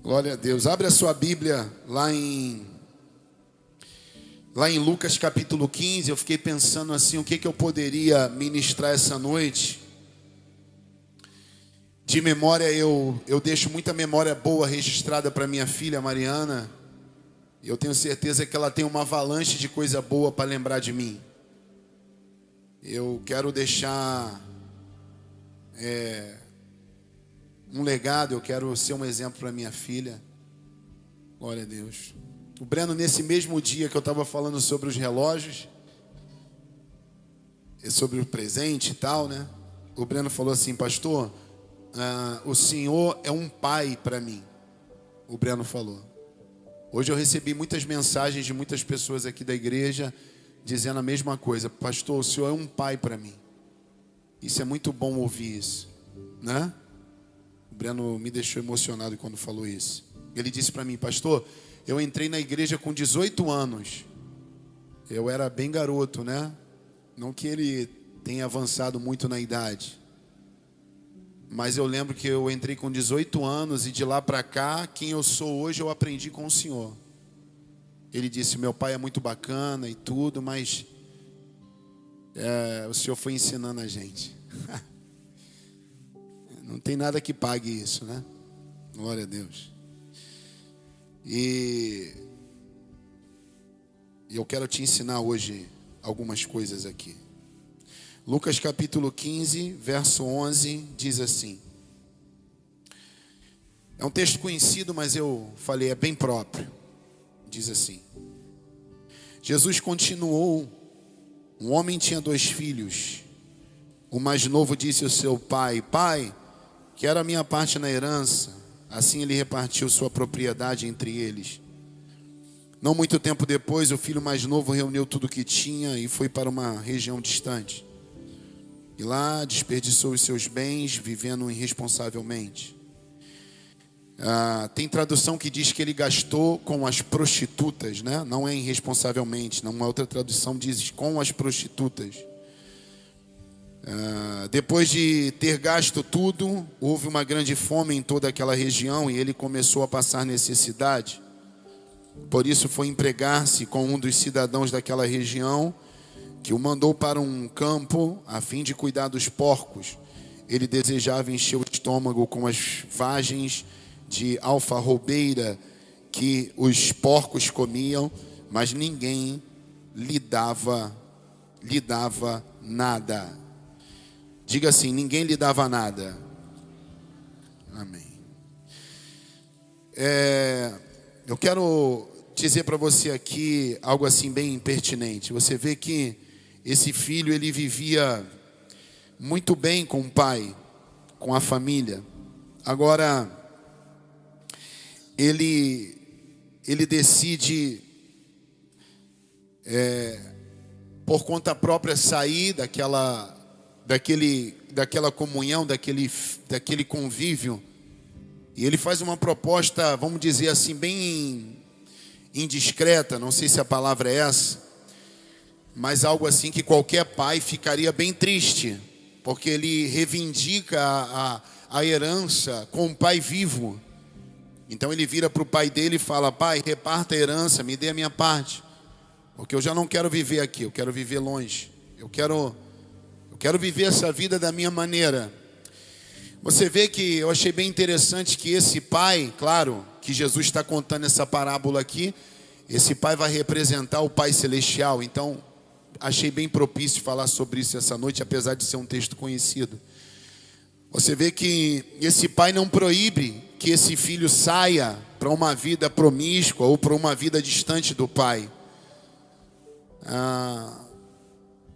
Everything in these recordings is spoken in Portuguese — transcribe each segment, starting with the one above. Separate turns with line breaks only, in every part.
Glória a Deus. Abre a sua Bíblia lá em Lucas capítulo 15. Eu fiquei pensando assim, o que eu poderia ministrar essa noite. De memória, eu deixo muita memória boa registrada para minha filha Mariana. Eu tenho certeza que ela tem uma avalanche de coisa boa para lembrar de mim. Eu quero deixar um legado, eu quero ser um exemplo para minha filha. Glória a Deus. O Breno, nesse mesmo dia que eu estava falando sobre os relógios, sobre o presente e tal, né? O Breno falou assim: pastor, o senhor é um pai para mim. O Breno falou. Hoje eu recebi muitas mensagens de muitas pessoas aqui da igreja dizendo a mesma coisa: pastor, o senhor é um pai para mim. Isso é muito bom ouvir isso, né? O Breno me deixou emocionado quando falou isso. Ele disse para mim: pastor, eu entrei na igreja com 18 anos. Eu era bem garoto, né? Não que ele tenha avançado muito na idade, mas eu lembro que eu entrei com 18 anos e de lá para cá, quem eu sou hoje, eu aprendi com o senhor. Ele disse: meu pai é muito bacana e tudo, mas o senhor foi ensinando a gente. Não tem nada que pague isso, né? Glória a Deus. E eu quero te ensinar hoje algumas coisas aqui. Lucas capítulo 15, verso 11, diz assim. É um texto conhecido, mas eu falei, é bem próprio. Diz assim: Jesus continuou: um homem tinha 2 filhos. O mais novo disse ao seu pai: pai, quero a minha parte na herança. Assim ele repartiu sua propriedade entre eles. Não muito tempo depois, o filho mais novo reuniu tudo o que tinha e foi para uma região distante. E lá desperdiçou os seus bens, vivendo irresponsavelmente. Tem tradução que diz que ele gastou com as prostitutas, né? Não é irresponsavelmente, não. Uma outra tradução diz com as prostitutas. Depois de ter gasto tudo, houve uma grande fome em toda aquela região e ele começou a passar necessidade. Por isso foi empregar-se com um dos cidadãos daquela região, que o mandou para um campo a fim de cuidar dos porcos. Ele desejava encher o estômago com as vagens de alfarrobeira que os porcos comiam, mas ninguém lhe dava nada. Diga assim: ninguém lhe dava nada. Amém. Eu quero dizer para você aqui algo assim bem pertinente. Você vê que esse filho, ele vivia muito bem com o pai, com a família. Agora, ele decide, por conta própria, sair daquela comunhão, daquele convívio. E ele faz uma proposta, vamos dizer assim, bem indiscreta, não sei se a palavra é essa, mas algo assim que qualquer pai ficaria bem triste, porque ele reivindica a herança com o pai vivo. Então ele vira para o pai dele e fala: pai, reparta a herança, me dê a minha parte, porque eu já não quero viver aqui, eu quero viver longe, eu quero viver essa vida da minha maneira. Você vê que eu achei bem interessante que esse pai, claro, que Jesus está contando essa parábola aqui, esse pai vai representar o Pai Celestial. Então, achei bem propício falar sobre isso essa noite, apesar de ser um texto conhecido. Você vê que esse pai não proíbe que esse filho saia para uma vida promíscua ou para uma vida distante do pai.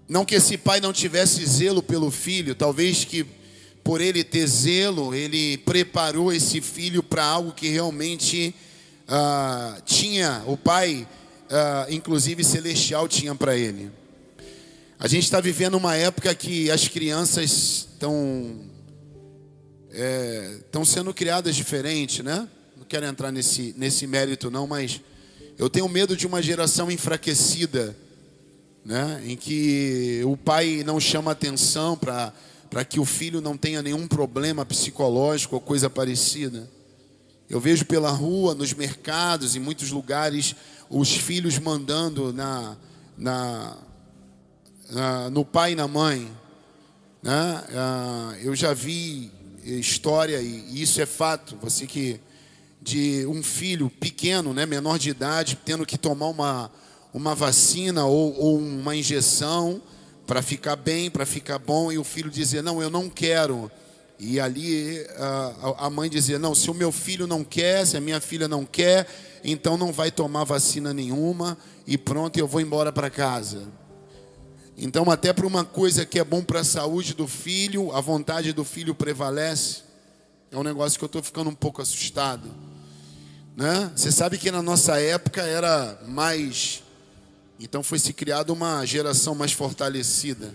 Não que esse pai não tivesse zelo pelo filho, talvez que por ele ter zelo, ele preparou esse filho para algo que realmente tinha, o pai, inclusive celestial, tinha para ele. A gente está vivendo uma época que as crianças estão sendo criadas diferente, né? Não quero entrar nesse mérito não, mas eu tenho medo de uma geração enfraquecida, né? Em que o pai não chama atenção para que o filho não tenha nenhum problema psicológico ou coisa parecida. Eu vejo pela rua, nos mercados, em muitos lugares, os filhos mandando no pai e na mãe, né? Eu já vi história, e isso é fato, de um filho pequeno, né, menor de idade, tendo que tomar uma vacina ou uma injeção para ficar bem, para ficar bom, e o filho dizer, não, eu não quero. E ali a mãe dizia, não, se o meu filho não quer, se a minha filha não quer, então não vai tomar vacina nenhuma, e pronto, eu vou embora para casa. Então, até para uma coisa que é bom para a saúde do filho, a vontade do filho prevalece. É um negócio que eu estou ficando um pouco assustado, né? Você sabe que na nossa época era mais... Então foi se criada uma geração mais fortalecida.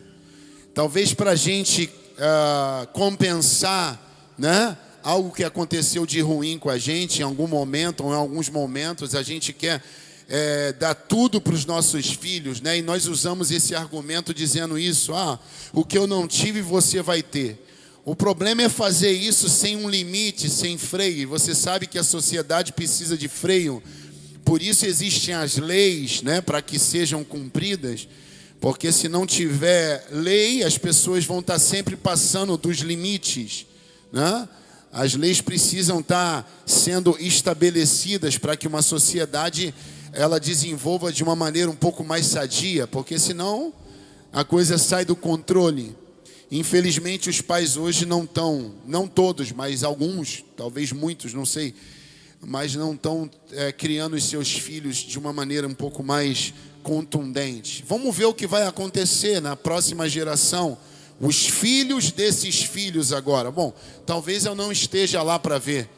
Talvez para a gente compensar, né, algo que aconteceu de ruim com a gente em algum momento, ou em alguns momentos, a gente quer dar tudo para os nossos filhos, né? E nós usamos esse argumento dizendo isso, o que eu não tive você vai ter. O problema é fazer isso sem um limite, sem freio. E você sabe que a sociedade precisa de freio. Por isso existem as leis, né, para que sejam cumpridas. Porque se não tiver lei, as pessoas vão estar sempre passando dos limites, né? As leis precisam estar sendo estabelecidas para que uma sociedade ela desenvolva de uma maneira um pouco mais sadia. Porque senão a coisa sai do controle. Infelizmente os pais hoje não todos, mas alguns, talvez muitos, não sei, mas não estão criando os seus filhos de uma maneira um pouco mais contundente. Vamos ver o que vai acontecer na próxima geração, os filhos desses filhos agora. Bom, talvez eu não esteja lá para ver,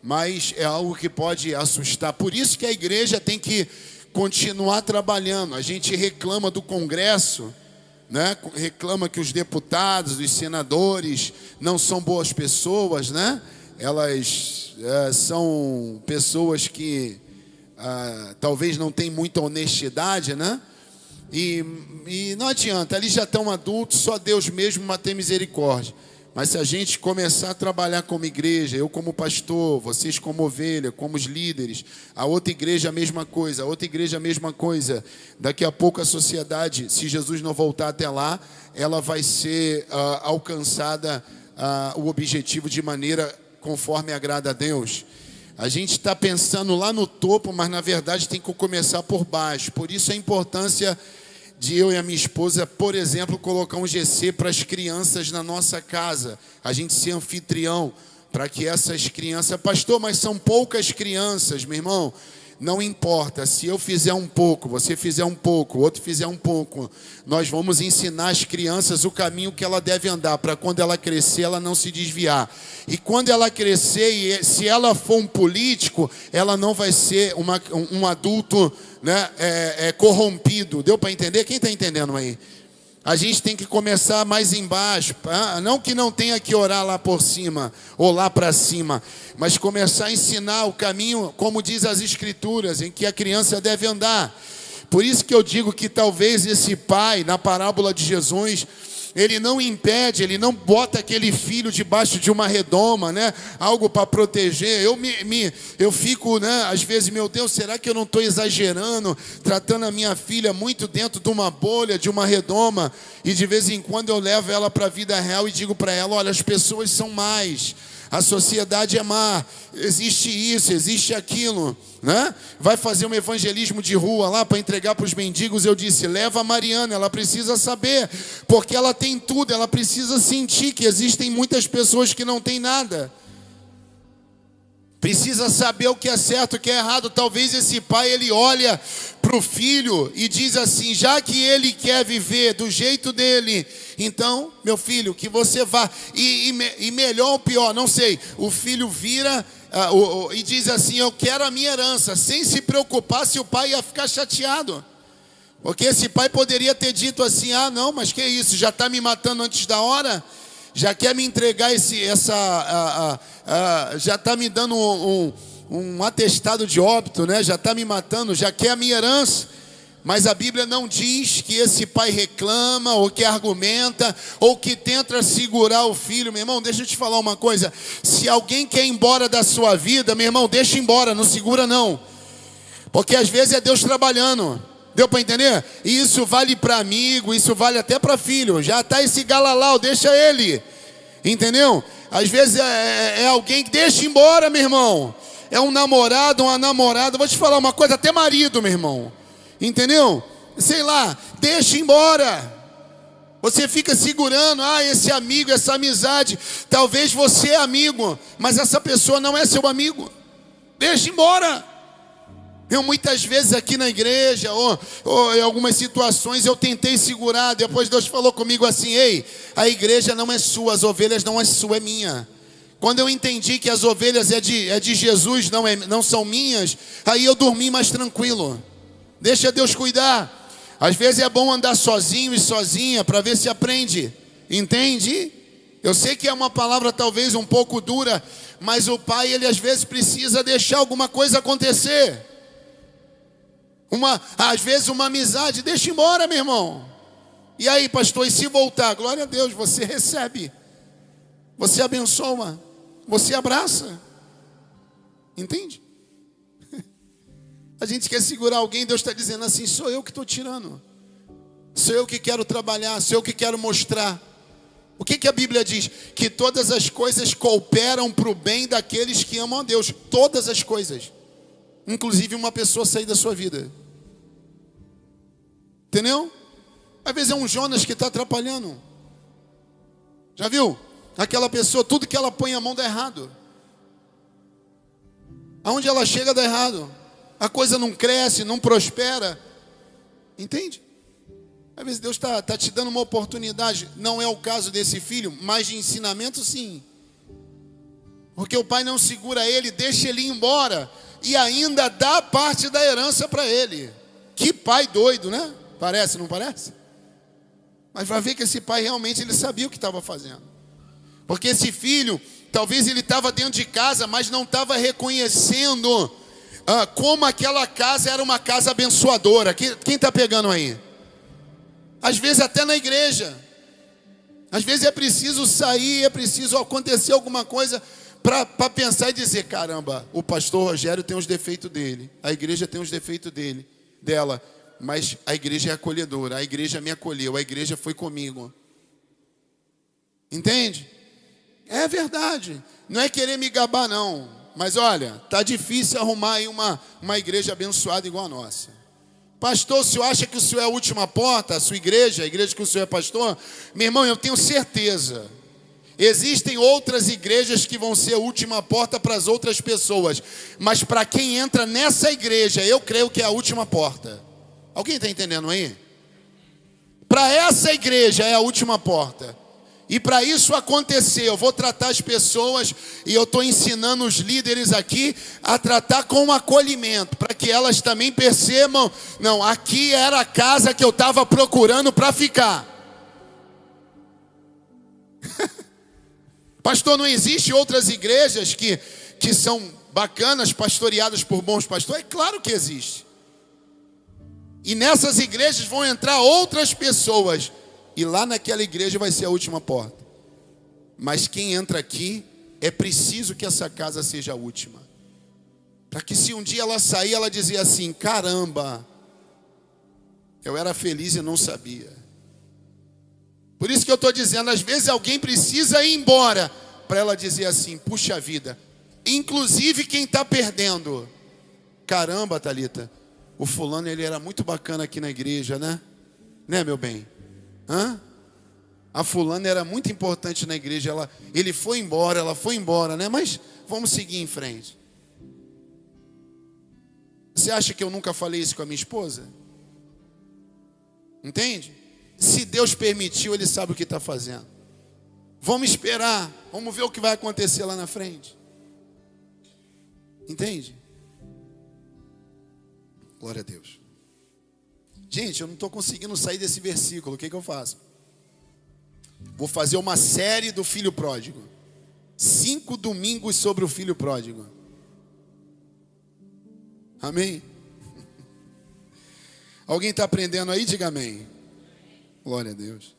mas é algo que pode assustar. Por isso que a igreja tem que continuar trabalhando. A gente reclama do Congresso, né? Reclama que os deputados, os senadores não são boas pessoas, né? Elas são pessoas que talvez não têm muita honestidade, né? E não adianta, eles já estão adultos, só Deus mesmo vai ter misericórdia. Mas se a gente começar a trabalhar como igreja, eu como pastor, vocês como ovelha, como os líderes, a outra igreja a mesma coisa, a outra igreja a mesma coisa, daqui a pouco a sociedade, se Jesus não voltar até lá, ela vai ser alcançada, o objetivo de maneira conforme agrada a Deus. A gente está pensando lá no topo, mas na verdade tem que começar por baixo. Por isso a importância de eu e a minha esposa, por exemplo, colocar um GC para as crianças na nossa casa. A gente ser anfitrião para que essas crianças... Pastor, mas são poucas crianças, meu irmão. Não importa, se eu fizer um pouco, você fizer um pouco, o outro fizer um pouco, nós vamos ensinar as crianças o caminho que ela deve andar, para quando ela crescer, ela não se desviar. E quando ela crescer, e se ela for um político, ela não vai ser um adulto, né, corrompido. Deu para entender? Quem está entendendo aí? A gente tem que começar mais embaixo, não que não tenha que orar lá por cima, ou lá para cima, mas começar a ensinar o caminho, como diz as Escrituras, em que a criança deve andar. Por isso que eu digo que talvez esse pai, na parábola de Jesus, ele não impede, ele não bota aquele filho debaixo de uma redoma, né? Algo para proteger. Eu fico, né? Às vezes, meu Deus, será que eu não estou exagerando, tratando a minha filha muito dentro de uma bolha, de uma redoma? E de vez em quando eu levo ela para a vida real e digo para ela, olha, as pessoas são más, a sociedade é má, existe isso, existe aquilo, né? Vai fazer um evangelismo de rua lá para entregar para os mendigos. Eu disse, leva a Mariana, ela precisa saber, porque ela tem tudo, ela precisa sentir que existem muitas pessoas que não têm nada. Precisa saber o que é certo, o que é errado. Talvez esse pai, ele olha para o filho e diz assim, já que ele quer viver do jeito dele, então, meu filho, que você vá, e melhor ou pior, não sei, o filho vira e diz assim, eu quero a minha herança, sem se preocupar se o pai ia ficar chateado. Porque esse pai poderia ter dito assim, não, mas que isso, já está me matando antes da hora? Já quer me entregar já está me dando um atestado de óbito, né? Já está me matando, já quer a minha herança. Mas a Bíblia não diz que esse pai reclama, ou que argumenta, ou que tenta segurar o filho. Meu irmão, deixa eu te falar uma coisa. Se alguém quer ir embora da sua vida, meu irmão, deixa embora, não segura não. Porque às vezes é Deus trabalhando. Deu para entender? E isso vale para amigo, isso vale até para filho. Já está esse galalau, deixa ele. Entendeu? Às vezes é alguém que deixa embora, meu irmão. É um namorado, uma namorada. Vou te falar uma coisa, até marido, meu irmão. Entendeu? Sei lá, deixa embora. Você fica segurando, esse amigo, essa amizade. Talvez você é amigo, mas essa pessoa não é seu amigo. Deixa embora. Eu muitas vezes aqui na igreja, ou em algumas situações, eu tentei segurar. Depois Deus falou comigo assim: ei, a igreja não é sua, as ovelhas não é sua, é minha. Quando eu entendi que as ovelhas é de Jesus, não são minhas, aí eu dormi mais tranquilo. Deixa Deus cuidar. Às vezes é bom andar sozinho e sozinha para ver se aprende. Entende? Eu sei que é uma palavra talvez um pouco dura, mas o pai, ele às vezes precisa deixar alguma coisa acontecer. Às vezes uma amizade, deixa embora, meu irmão. E aí, pastor, e se voltar? Glória a Deus, você recebe. Você abençoa. Você abraça. Entende? A gente quer segurar alguém, Deus está dizendo assim: sou eu que estou tirando. Sou eu que quero trabalhar, sou eu que quero mostrar. O que a Bíblia diz? Que todas as coisas cooperam para o bem daqueles que amam a Deus. Todas as coisas. Inclusive uma pessoa sair da sua vida. Entendeu? Às vezes é um Jonas que está atrapalhando. Já viu? Aquela pessoa, tudo que ela põe a mão dá errado. Aonde ela chega dá errado. A coisa não cresce, não prospera. Entende? Às vezes Deus está te dando uma oportunidade. Não é o caso desse filho, mas de ensinamento sim. Porque o pai não segura ele, deixa ele ir embora. E ainda dá parte da herança para ele. Que pai doido, né? Parece, não parece? Mas vai ver que esse pai realmente ele sabia o que estava fazendo. Porque esse filho, talvez ele estava dentro de casa, mas não estava reconhecendo como aquela casa era uma casa abençoadora. Quem está pegando aí? Às vezes até na igreja. Às vezes é preciso sair, é preciso acontecer alguma coisa para pensar e dizer: caramba, o pastor Rogério tem os defeitos dele, a igreja tem os defeitos dela, mas a igreja é acolhedora, a igreja me acolheu, a igreja foi comigo. Entende? É verdade. Não é querer me gabar não, mas olha, tá difícil arrumar aí uma igreja abençoada igual a nossa. Pastor, o senhor acha que o senhor é a última porta, a sua igreja, a igreja que o senhor é pastor? Meu irmão, eu tenho certeza. Existem outras igrejas que vão ser a última porta para as outras pessoas. Mas para quem entra nessa igreja, eu creio que é a última porta. Alguém está entendendo aí? Para essa igreja é a última porta. E para isso acontecer, eu vou tratar as pessoas, e eu estou ensinando os líderes aqui a tratar com acolhimento, para que elas também percebam: não, aqui era a casa que eu estava procurando para ficar. Pastor, não existe outras igrejas que são bacanas, pastoreadas por bons pastores? É claro que existe. E nessas igrejas vão entrar outras pessoas, e lá naquela igreja vai ser a última porta. Mas quem entra aqui, é preciso que essa casa seja a última. Para que se um dia ela sair, ela dizia assim: caramba, eu era feliz e não sabia. Por isso que eu estou dizendo, às vezes alguém precisa ir embora, para ela dizer assim: puxa vida. Inclusive quem está perdendo: caramba, Thalita, o fulano ele era muito bacana aqui na igreja, né? Né, meu bem? A fulana era muito importante na igreja, ele foi embora, ela foi embora, né? Mas vamos seguir em frente. Você acha que eu nunca falei isso com a minha esposa? Entende? Se Deus permitiu, Ele sabe o que está fazendo. Vamos esperar, vamos ver o que vai acontecer lá na frente. Entende? Glória a Deus. Gente, eu não estou conseguindo sair desse versículo. O que eu faço? Vou fazer uma série do filho pródigo. 5 domingos sobre o filho pródigo. Amém? Alguém está aprendendo aí? Diga amém. Glória a Deus.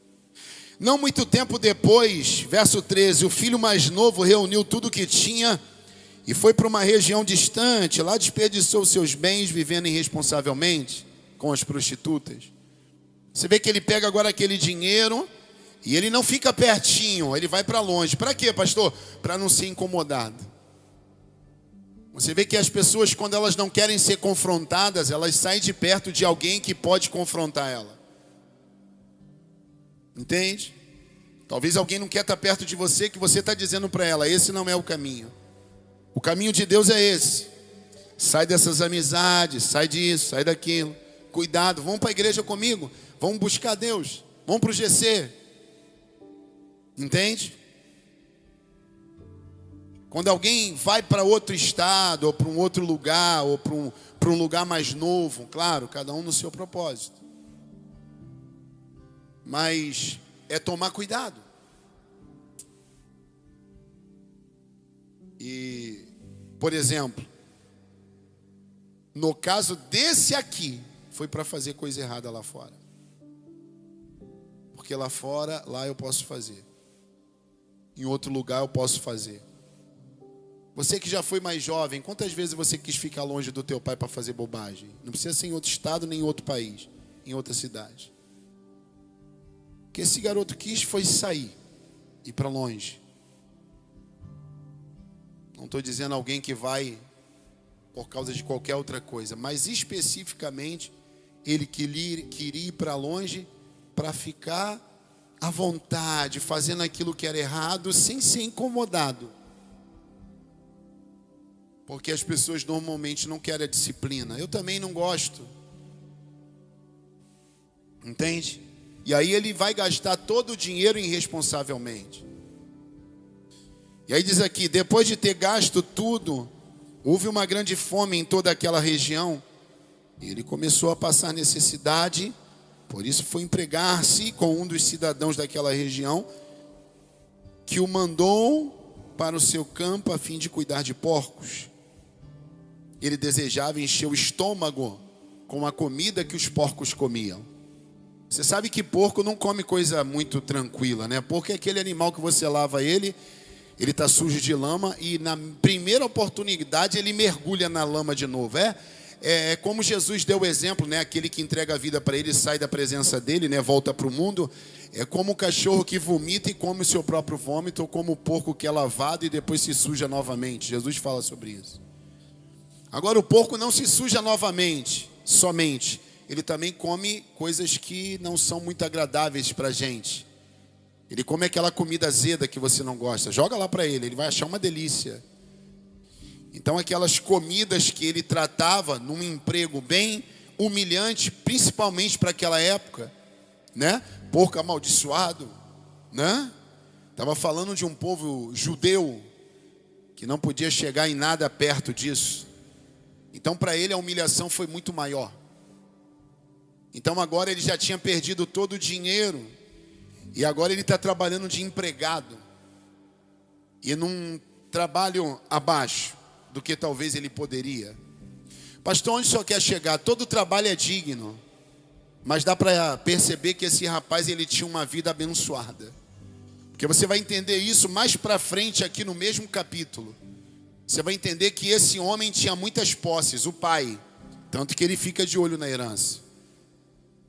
Não muito tempo depois, verso 13, o filho mais novo reuniu tudo o que tinha e foi para uma região distante. Lá desperdiçou seus bens vivendo irresponsavelmente com as prostitutas. Você vê que ele pega agora aquele dinheiro e ele não fica pertinho, ele vai para longe. Para quê, pastor? Para não ser incomodado. Você vê que as pessoas, quando elas não querem ser confrontadas, elas saem de perto de alguém que pode confrontar ela. Entende? Talvez alguém não quer estar perto de você, que você está dizendo para ela, esse não é o caminho. O caminho de Deus é esse. Sai dessas amizades, sai disso, sai daquilo. Cuidado, vamos para a igreja comigo. Vamos buscar Deus. Vamos para o GC. Entende? Quando alguém vai para outro estado, ou para um outro lugar, ou para um lugar mais novo, claro, cada um no seu propósito. Mas é tomar cuidado. E, por exemplo, no caso desse aqui, foi para fazer coisa errada lá fora. Porque lá fora, lá eu posso fazer. Em outro lugar eu posso fazer. Você que já foi mais jovem, quantas vezes você quis ficar longe do teu pai para fazer bobagem? Não precisa ser em outro estado, nem em outro país, em outra cidade. O que esse garoto quis foi sair, ir para longe. Não estou dizendo alguém que vai por causa de qualquer outra coisa, mas especificamente ele queria ir para longe para ficar à vontade, fazendo aquilo que era errado, sem ser incomodado. Porque as pessoas normalmente não querem a disciplina. Eu também não gosto. Entende? E aí ele vai gastar todo o dinheiro irresponsavelmente. E aí diz aqui, depois de ter gasto tudo, houve uma grande fome em toda aquela região. E ele começou a passar necessidade, por isso foi empregar-se com um dos cidadãos daquela região, que o mandou para o seu campo a fim de cuidar de porcos. Ele desejava encher o estômago com a comida que os porcos comiam. Você sabe que porco não come coisa muito tranquila, né? Porco é aquele animal que você lava ele está sujo de lama e na primeira oportunidade ele mergulha na lama de novo. É como Jesus deu o exemplo, né? Aquele que entrega a vida para ele sai da presença dele, né? Volta para o mundo. É como o cachorro que vomita e come o seu próprio vômito, ou como o porco que é lavado e depois se suja novamente. Jesus fala sobre isso. Agora o porco não se suja novamente, somente. Ele também come coisas que não são muito agradáveis para a gente. Ele come aquela comida azeda que você não gosta. Joga lá para ele vai achar uma delícia. Então aquelas comidas que ele tratava num emprego bem humilhante, principalmente para aquela época, né? Porco amaldiçoado, né? Estava falando de um povo judeu que não podia chegar em nada perto disso. Então para ele a humilhação foi muito maior. Então agora ele já tinha perdido todo o dinheiro. E agora ele está trabalhando de empregado. E num trabalho abaixo do que talvez ele poderia. Pastor, onde o senhor quer chegar? Todo trabalho é digno. Mas dá para perceber que esse rapaz ele tinha uma vida abençoada. Porque você vai entender isso mais para frente aqui no mesmo capítulo. Você vai entender que esse homem tinha muitas posses, o pai. Tanto que ele fica de olho na herança.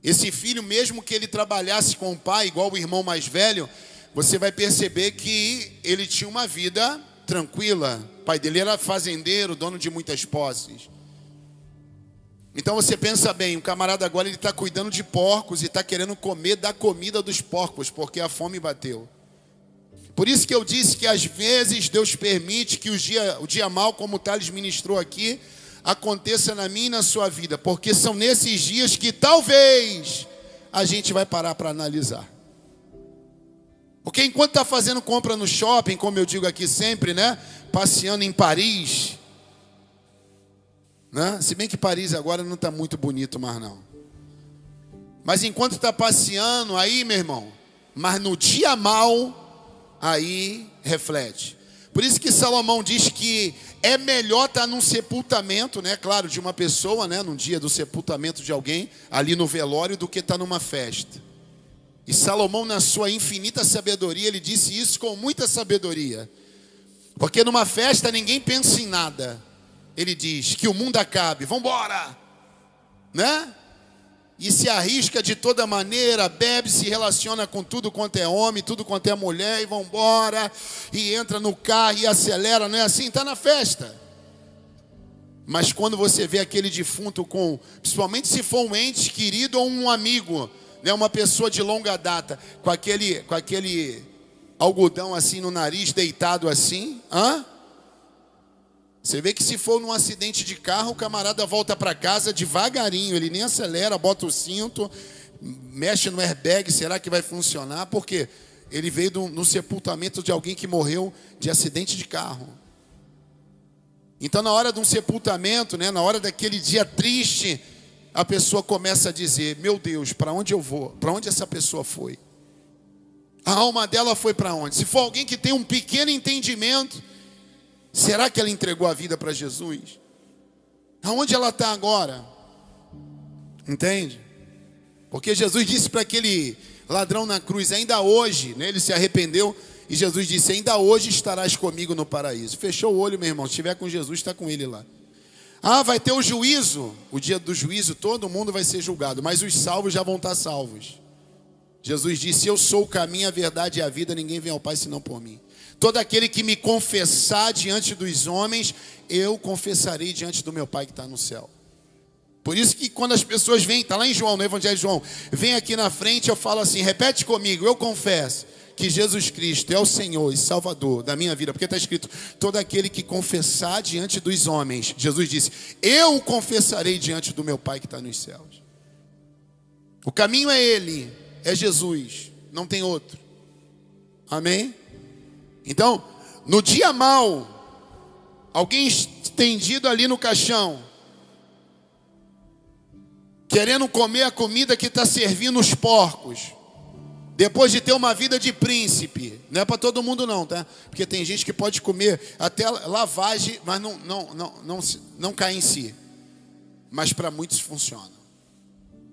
Esse filho, mesmo que ele trabalhasse com o pai, igual o irmão mais velho, você vai perceber que ele tinha uma vida tranquila. O pai dele era fazendeiro, dono de muitas posses. Então você pensa bem, o camarada agora ele está cuidando de porcos e está querendo comer da comida dos porcos, porque a fome bateu. Por isso que eu disse que às vezes Deus permite que o dia mau, como o Thales ministrou aqui, aconteça na minha e na sua vida, porque são nesses dias que talvez a gente vai parar para analisar. Porque enquanto está fazendo compra no shopping, como eu digo aqui sempre, né? Passeando em Paris, né? Se bem que Paris agora não está muito bonito mais não. Mas enquanto está passeando aí, meu irmão, mas no dia mau, aí reflete. Por isso que Salomão diz que é melhor estar num sepultamento, né? Claro, de uma pessoa, né? Num dia do sepultamento de alguém, ali no velório, do que estar numa festa. E Salomão, na sua infinita sabedoria, ele disse isso com muita sabedoria. Porque numa festa ninguém pensa em nada. Ele diz que o mundo acabe, vamos embora, né? E se arrisca de toda maneira, bebe, se relaciona com tudo quanto é homem, tudo quanto é mulher, e vão embora, e entra no carro e acelera, não é assim? Está na festa. Mas quando você vê aquele defunto principalmente se for um ente querido ou um amigo, né, uma pessoa de longa data, com aquele algodão assim no nariz, deitado assim, Você vê que se for num acidente de carro, o camarada volta para casa devagarinho, ele nem acelera, bota o cinto, mexe no airbag, será que vai funcionar? Porque ele veio no sepultamento de alguém que morreu de acidente de carro. Então, na hora de um sepultamento, né, na hora daquele dia triste, a pessoa começa a dizer: meu Deus, para onde eu vou? Para onde essa pessoa foi? A alma dela foi para onde? Se for alguém que tem um pequeno entendimento, será que ela entregou a vida para Jesus? Aonde ela está agora? Entende? Porque Jesus disse para aquele ladrão na cruz, ainda hoje, né, ele se arrependeu, e Jesus disse: ainda hoje estarás comigo no paraíso. Fechou o olho, meu irmão, se estiver com Jesus, está com ele lá. Vai ter o juízo, o dia do juízo, todo mundo vai ser julgado, mas os salvos já vão estar salvos. Jesus disse: eu sou o caminho, a verdade e a vida, ninguém vem ao Pai senão por mim. Todo aquele que me confessar diante dos homens, eu confessarei diante do meu Pai que está no céu. Por isso que quando as pessoas vêm, está lá em João, no Evangelho de João, vem aqui na frente, eu falo assim: repete comigo, eu confesso que Jesus Cristo é o Senhor e Salvador da minha vida. Porque está escrito: todo aquele que confessar diante dos homens, Jesus disse, eu o confessarei diante do meu Pai que está nos céus. O caminho é Ele, é Jesus, não tem outro. Amém? Então, no dia mau, alguém estendido ali no caixão, querendo comer a comida que está servindo os porcos, depois de ter uma vida de príncipe. Não é para todo mundo não, tá? Porque tem gente que pode comer até lavagem, mas não cai em si. Mas para muitos funciona.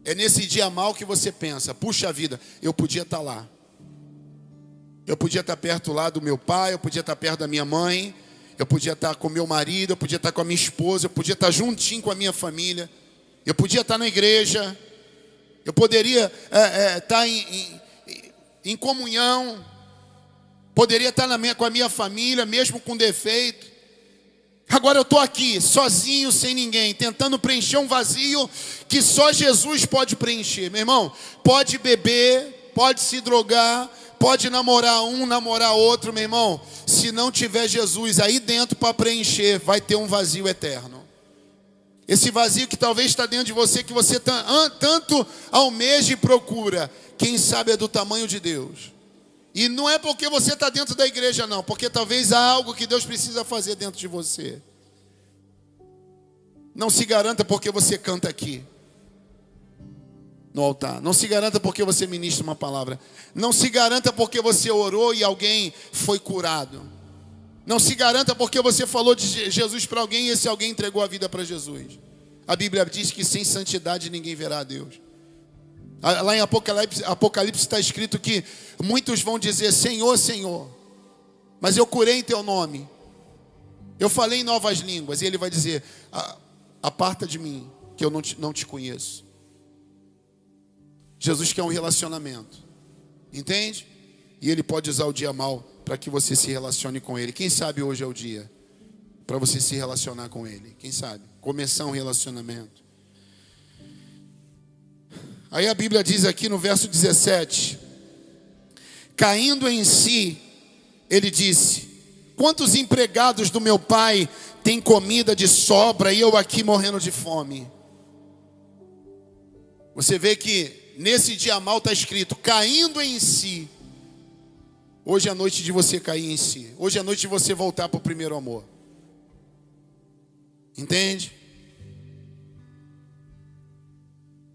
É nesse dia mau que você pensa: puxa vida, eu podia estar lá. Eu podia estar perto lá do meu pai, eu podia estar perto da minha mãe, eu podia estar com meu marido, eu podia estar com a minha esposa, eu podia estar juntinho com a minha família, eu podia estar na igreja, eu poderia estar em comunhão, poderia estar com a minha família, mesmo com defeito. Agora eu estou aqui, sozinho, sem ninguém, tentando preencher um vazio que só Jesus pode preencher. Meu irmão, pode beber, pode se drogar, pode namorar um, namorar outro, meu irmão. Se não tiver Jesus aí dentro para preencher, vai ter um vazio eterno. Esse vazio que talvez está dentro de você, que você tanto almeja e procura, quem sabe é do tamanho de Deus. E não é porque você está dentro da igreja não, porque talvez há algo que Deus precisa fazer dentro de você. Não se garanta porque você canta aqui no altar. Não se garanta porque você ministra uma palavra. Não se garanta porque você orou e alguém foi curado. Não se garanta porque você falou de Jesus para alguém e esse alguém entregou a vida para Jesus. A Bíblia diz que sem santidade ninguém verá a Deus. Lá em Apocalipse está escrito que muitos vão dizer: Senhor, Senhor, mas eu curei em teu nome, eu falei em novas línguas. E ele vai dizer: aparta de mim, que eu não te conheço. Jesus quer um relacionamento, entende? E Ele pode usar o dia mau para que você se relacione com Ele. Quem sabe hoje é o dia para você se relacionar com Ele? Quem sabe? Começar um relacionamento. Aí a Bíblia diz aqui no verso 17: caindo em si, ele disse: quantos empregados do meu pai têm comida de sobra e eu aqui morrendo de fome? Você vê que nesse dia mau está escrito: caindo em si. Hoje é a noite de você cair em si. Hoje é a noite de você voltar para o primeiro amor. Entende?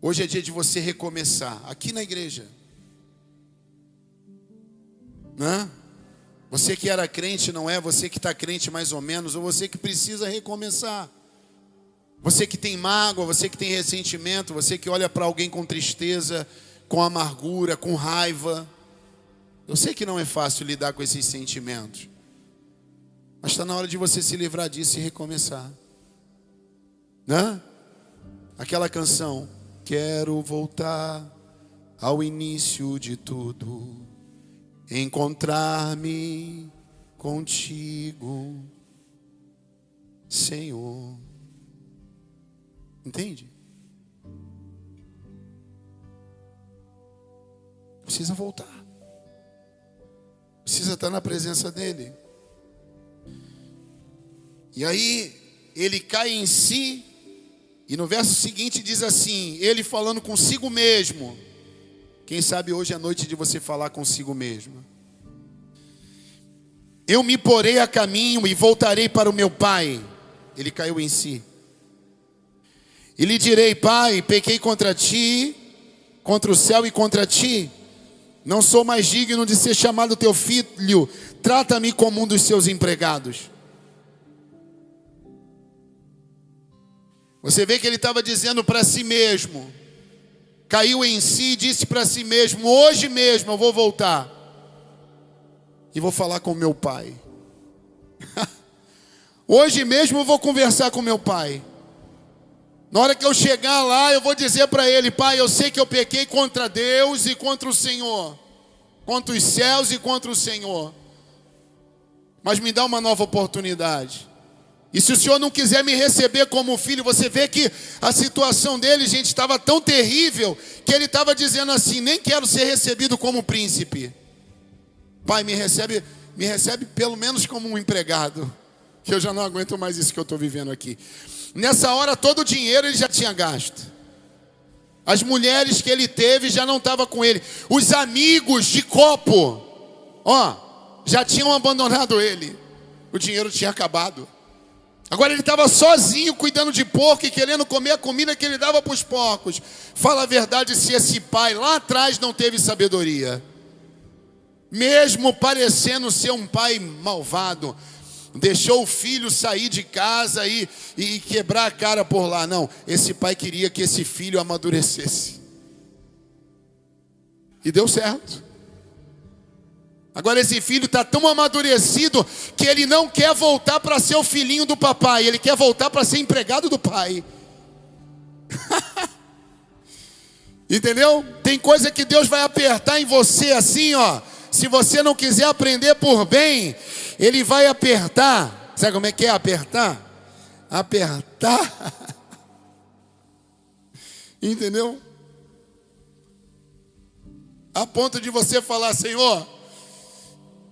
Hoje é dia de você recomeçar aqui na igreja, né? Você que era crente, não é? Você que está crente mais ou menos, ou você que precisa recomeçar. Você que tem mágoa, você que tem ressentimento, você que olha para alguém com tristeza, com amargura, com raiva. Eu sei que não é fácil lidar com esses sentimentos, mas está na hora de você se livrar disso e recomeçar, né? Aquela canção, quero voltar ao início de tudo, encontrar-me contigo, Senhor. Entende? Precisa voltar. Precisa estar na presença dele. E aí, ele cai em si. E no verso seguinte diz assim, ele falando consigo mesmo. Quem sabe hoje é a noite de você falar consigo mesmo. Eu me porei a caminho e voltarei para o meu pai. Ele caiu em si. E lhe direi, pai, pequei contra ti, contra o céu e contra ti. Não sou mais digno de ser chamado teu filho. Trata-me como um dos seus empregados. Você vê que ele estava dizendo para si mesmo. Caiu em si e disse para si mesmo, hoje mesmo eu vou voltar. E vou falar com meu pai. Hoje mesmo eu vou conversar com meu pai. Na hora que eu chegar lá, eu vou dizer para ele, pai, eu sei que eu pequei contra Deus e contra o Senhor. Contra os céus e contra o Senhor. Mas me dá uma nova oportunidade. E se o Senhor não quiser me receber como filho, você vê que a situação dele, gente, estava tão terrível, que ele estava dizendo assim, nem quero ser recebido como príncipe. Pai, me recebe pelo menos como um empregado, que eu já não aguento mais isso que eu estou vivendo aqui. Nessa hora, todo o dinheiro ele já tinha gasto. As mulheres que ele teve já não estavam com ele. Os amigos de copo, já tinham abandonado ele. O dinheiro tinha acabado. Agora ele estava sozinho, cuidando de porco e querendo comer a comida que ele dava para os porcos. Fala a verdade, se esse pai lá atrás não teve sabedoria. Mesmo parecendo ser um pai malvado, deixou o filho sair de casa e quebrar a cara por lá. Não, esse pai queria que esse filho amadurecesse. E deu certo. Agora esse filho está tão amadurecido que ele não quer voltar para ser o filhinho do papai. Ele quer voltar para ser empregado do pai. Entendeu? Tem coisa que Deus vai apertar em você assim, Se você não quiser aprender por bem, Ele vai apertar. Sabe como é que é apertar? Apertar. Entendeu? A ponto de você falar, Senhor,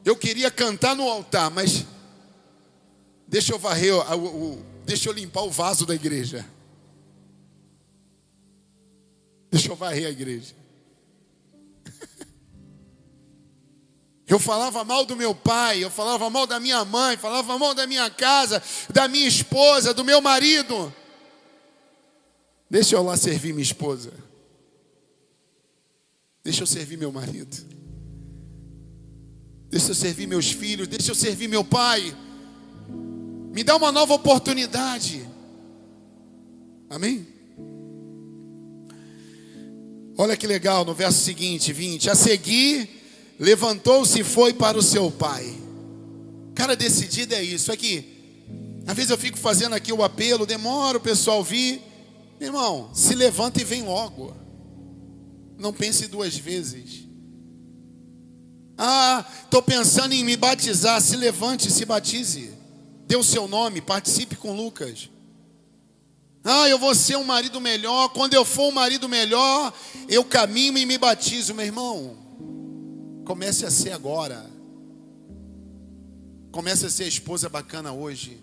eu queria cantar no altar, mas deixa eu varrer, deixa eu limpar o vaso da igreja. Deixa eu varrer a igreja. Eu falava mal do meu pai, eu falava mal da minha mãe, falava mal da minha casa, da minha esposa, do meu marido. Deixa eu lá servir minha esposa. Deixa eu servir meu marido. Deixa eu servir meus filhos, deixa eu servir meu pai. Me dá uma nova oportunidade. Amém? Olha que legal, no verso seguinte, 20. A seguir, levantou-se e foi para o seu pai. Cara, decidido é isso. Aqui, às vezes eu fico fazendo aqui o apelo, demora o pessoal vir. Meu irmão, se levanta e vem logo. Não pense duas vezes. Estou pensando em me batizar. Se levante e se batize. Dê o seu nome, participe com Lucas. Eu vou ser um marido melhor. Quando eu for um marido melhor, eu caminho e me batizo. Meu irmão, comece a ser agora. Comece a ser a esposa bacana hoje.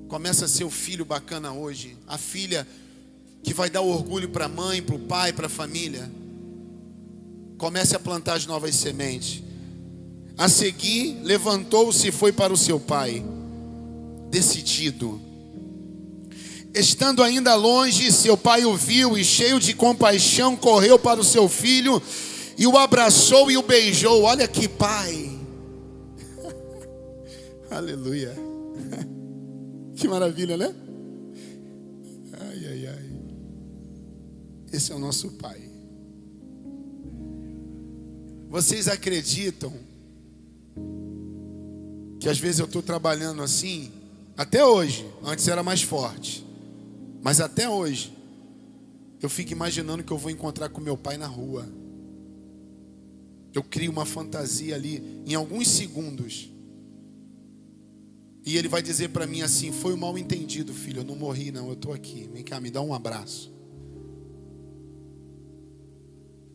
Comece a ser o filho bacana hoje. A filha que vai dar orgulho para a mãe, para o pai, para a família. Comece a plantar as novas sementes. A seguir, levantou-se e foi para o seu pai, decidido. Estando ainda longe, seu pai o viu e, cheio de compaixão, correu para o seu filho e o abraçou e o beijou. Olha que pai. Aleluia. Que maravilha, né? Ai, ai, ai. Esse é o nosso Pai. Vocês acreditam que às vezes eu estou trabalhando assim? Até hoje, antes era mais forte, mas até hoje eu fico imaginando que eu vou encontrar com meu pai na rua. Eu crio uma fantasia ali em alguns segundos. E ele vai dizer para mim assim: foi um mal entendido, filho, eu não morri não, eu estou aqui, vem cá, me dá um abraço.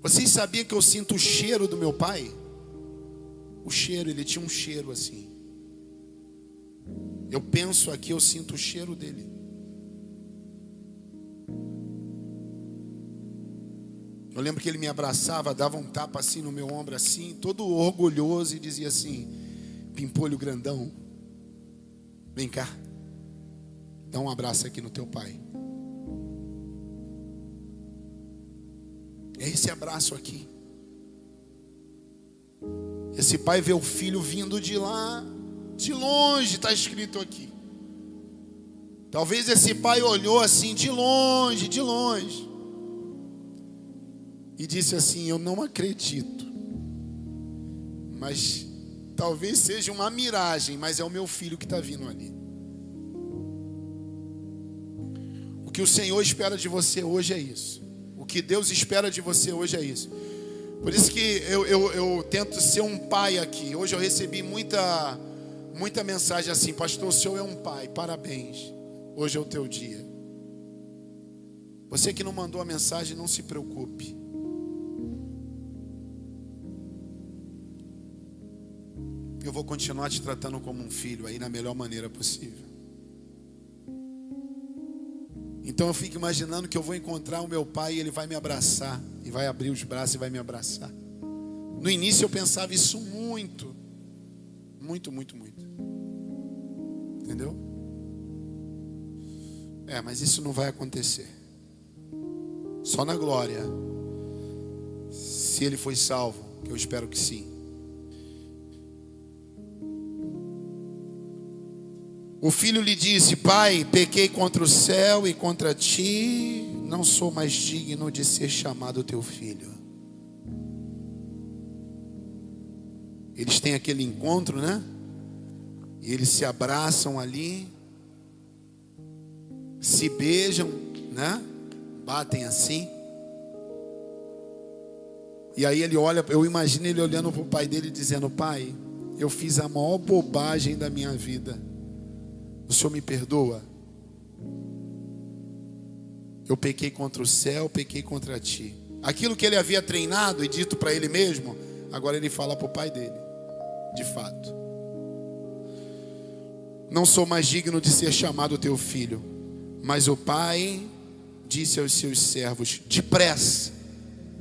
Vocês sabiam que eu sinto o cheiro do meu pai? O cheiro, ele tinha um cheiro assim. Eu penso aqui, eu sinto o cheiro dele. Eu lembro que ele me abraçava, dava um tapa assim no meu ombro assim, todo orgulhoso, e dizia assim: pimpolho grandão, vem cá, dá um abraço aqui no teu pai. É esse abraço aqui. Esse pai vê o filho vindo de lá, de longe, está escrito aqui. Talvez esse pai olhou assim, de longe, e disse assim: eu não acredito, mas talvez seja uma miragem, mas é o meu filho que está vindo ali. O que o Senhor espera de você hoje é isso. O que Deus espera de você hoje é isso. Por isso que eu tento ser um pai aqui. Hoje eu recebi muita mensagem assim: pastor, o senhor é um pai, parabéns, hoje é o teu dia. Você que não mandou a mensagem, não se preocupe. Eu vou continuar te tratando como um filho aí na melhor maneira possível. Então eu fico imaginando que eu vou encontrar o meu pai e ele vai me abraçar, e vai abrir os braços e vai me abraçar. No início eu pensava isso muito. Entendeu? Mas isso não vai acontecer. Só na glória. Se ele foi salvo, que eu espero que sim. O filho lhe disse: pai, pequei contra o céu e contra ti, não sou mais digno de ser chamado teu filho. Eles têm aquele encontro, né? E eles se abraçam ali, se beijam, né? Batem assim. E aí ele olha, eu imagino ele olhando para o pai dele dizendo: pai, eu fiz a maior bobagem da minha vida. O Senhor me perdoa? Eu pequei contra o céu, pequei contra ti. Aquilo que ele havia treinado e dito para ele mesmo, agora ele fala para o pai dele. De fato, não sou mais digno de ser chamado teu filho. Mas o pai disse aos seus servos: depressa.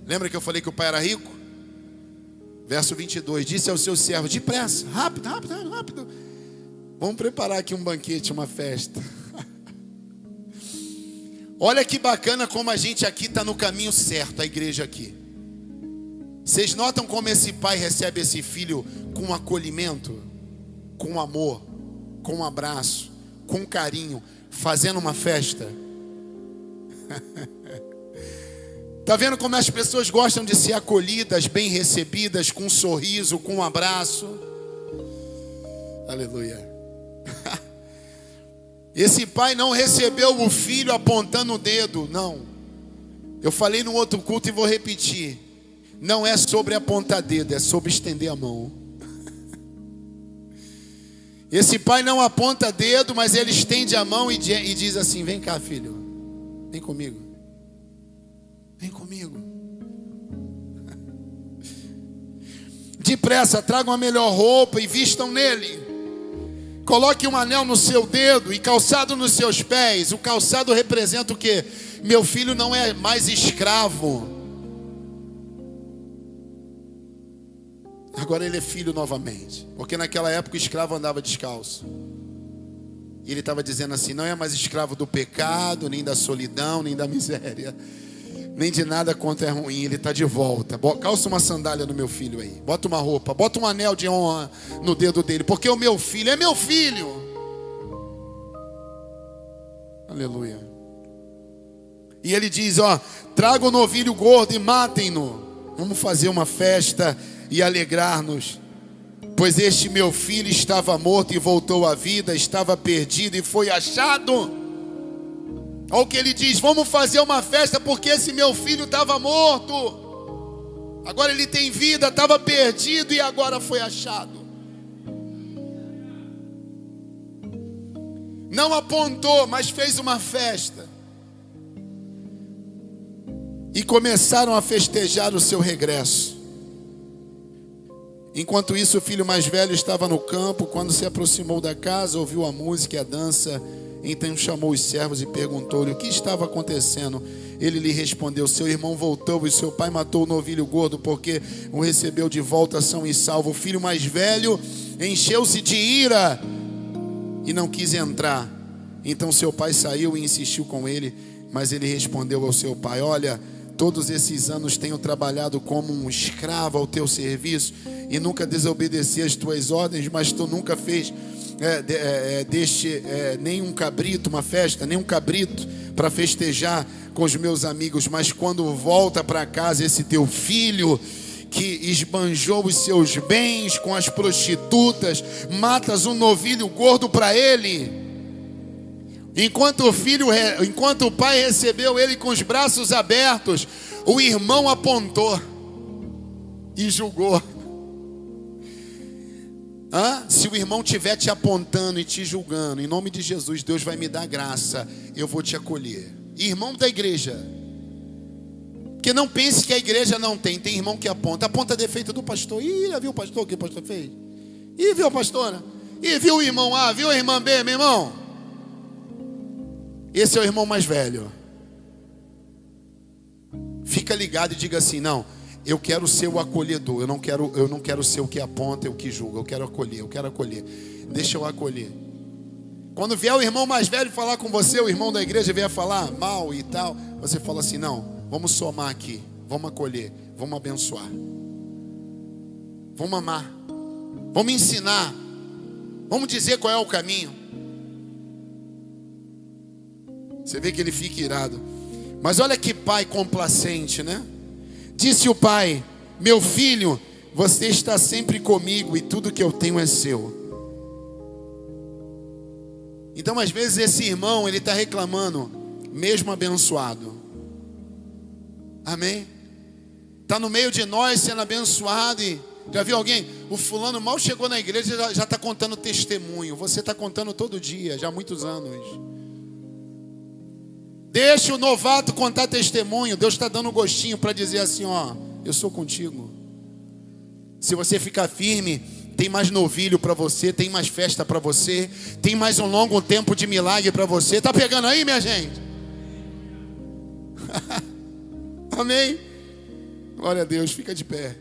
Lembra que eu falei que o pai era rico? Verso 22, disse aos seus servos: depressa, rápido. Vamos preparar aqui um banquete, uma festa. Olha que bacana como a gente aqui está no caminho certo, a igreja aqui. Vocês notam como esse pai recebe esse filho com acolhimento, com amor, com um abraço, com carinho, fazendo uma festa? Está vendo como as pessoas gostam de ser acolhidas, bem recebidas, com um sorriso, com um abraço? Aleluia. Esse pai não recebeu o filho apontando o dedo, não. Eu falei no outro culto e vou repetir: não é sobre apontar dedo, é sobre estender a mão. Esse pai não aponta dedo, mas ele estende a mão e diz assim: vem cá, filho, vem comigo, vem comigo. Depressa, tragam a melhor roupa e vistam nele. Coloque um anel no seu dedo e calçado nos seus pés. O calçado representa o quê? Meu filho não é mais escravo. Agora ele é filho novamente. Porque naquela época o escravo andava descalço. E ele estava dizendo assim: não é mais escravo do pecado, nem da solidão, nem da miséria. Nem de nada quanto é ruim, ele está de volta. Calça uma sandália no meu filho aí. Bota uma roupa, bota um anel de honra no dedo dele. Porque o meu filho é meu filho. Aleluia. E ele diz, traga o novilho gordo e matem-no. Vamos fazer uma festa e alegrar-nos. Pois este meu filho estava morto e voltou à vida, estava perdido e foi achado. Olha o que ele diz, vamos fazer uma festa porque esse meu filho estava morto. Agora ele tem vida, estava perdido e agora foi achado. Não apontou, mas fez uma festa. E começaram a festejar o seu regresso. Enquanto isso, o filho mais velho estava no campo. Quando se aproximou da casa, ouviu a música e a dança. Então chamou os servos e perguntou-lhe o que estava acontecendo. Ele lhe respondeu, seu irmão voltou e seu pai matou o novilho gordo, porque o recebeu de volta são e salvo. O filho mais velho encheu-se de ira e não quis entrar. Então seu pai saiu e insistiu com ele, mas ele respondeu ao seu pai, olha, todos esses anos tenho trabalhado como um escravo ao teu serviço e nunca desobedeci às tuas ordens, mas tu nunca fez nem um cabrito, uma festa, nem um cabrito para festejar com os meus amigos. Mas quando volta para casa esse teu filho que esbanjou os seus bens com as prostitutas, matas um novilho gordo para ele. Enquanto o pai recebeu ele com os braços abertos, o irmão apontou e julgou. Se o irmão estiver te apontando e te julgando, em nome de Jesus, Deus vai me dar graça, eu vou te acolher. Irmão da igreja, porque não pense que a igreja não tem irmão que aponta defeito do pastor. Já viu o pastor, o que o pastor fez? Viu a pastora? Viu o irmão A, viu a irmã B, meu irmão? Esse é o irmão mais velho. Fica ligado e diga assim, não, eu quero ser o acolhedor, eu não quero ser o que aponta e o que julga, eu quero acolher, deixa eu acolher. Quando vier o irmão mais velho falar com você, o irmão da igreja vier falar mal e tal, você fala assim, não, vamos somar aqui, vamos acolher, vamos abençoar, vamos amar, vamos ensinar, vamos dizer qual é o caminho. Você vê que ele fica irado. Mas olha que pai complacente, né? Disse o pai, meu filho, você está sempre comigo e tudo que eu tenho é seu. Então às vezes esse irmão, ele está reclamando, mesmo abençoado. Amém? Está no meio de nós sendo abençoado e... Já viu alguém? O fulano mal chegou na igreja já está contando testemunho. Você está contando todo dia, já há muitos anos. Deixa o novato contar testemunho. Deus está dando um gostinho para dizer assim, eu sou contigo. Se você ficar firme, tem mais novilho para você, tem mais festa para você, tem mais um longo tempo de milagre para você. Está pegando aí, minha gente? Amém? Glória a Deus, fica de pé.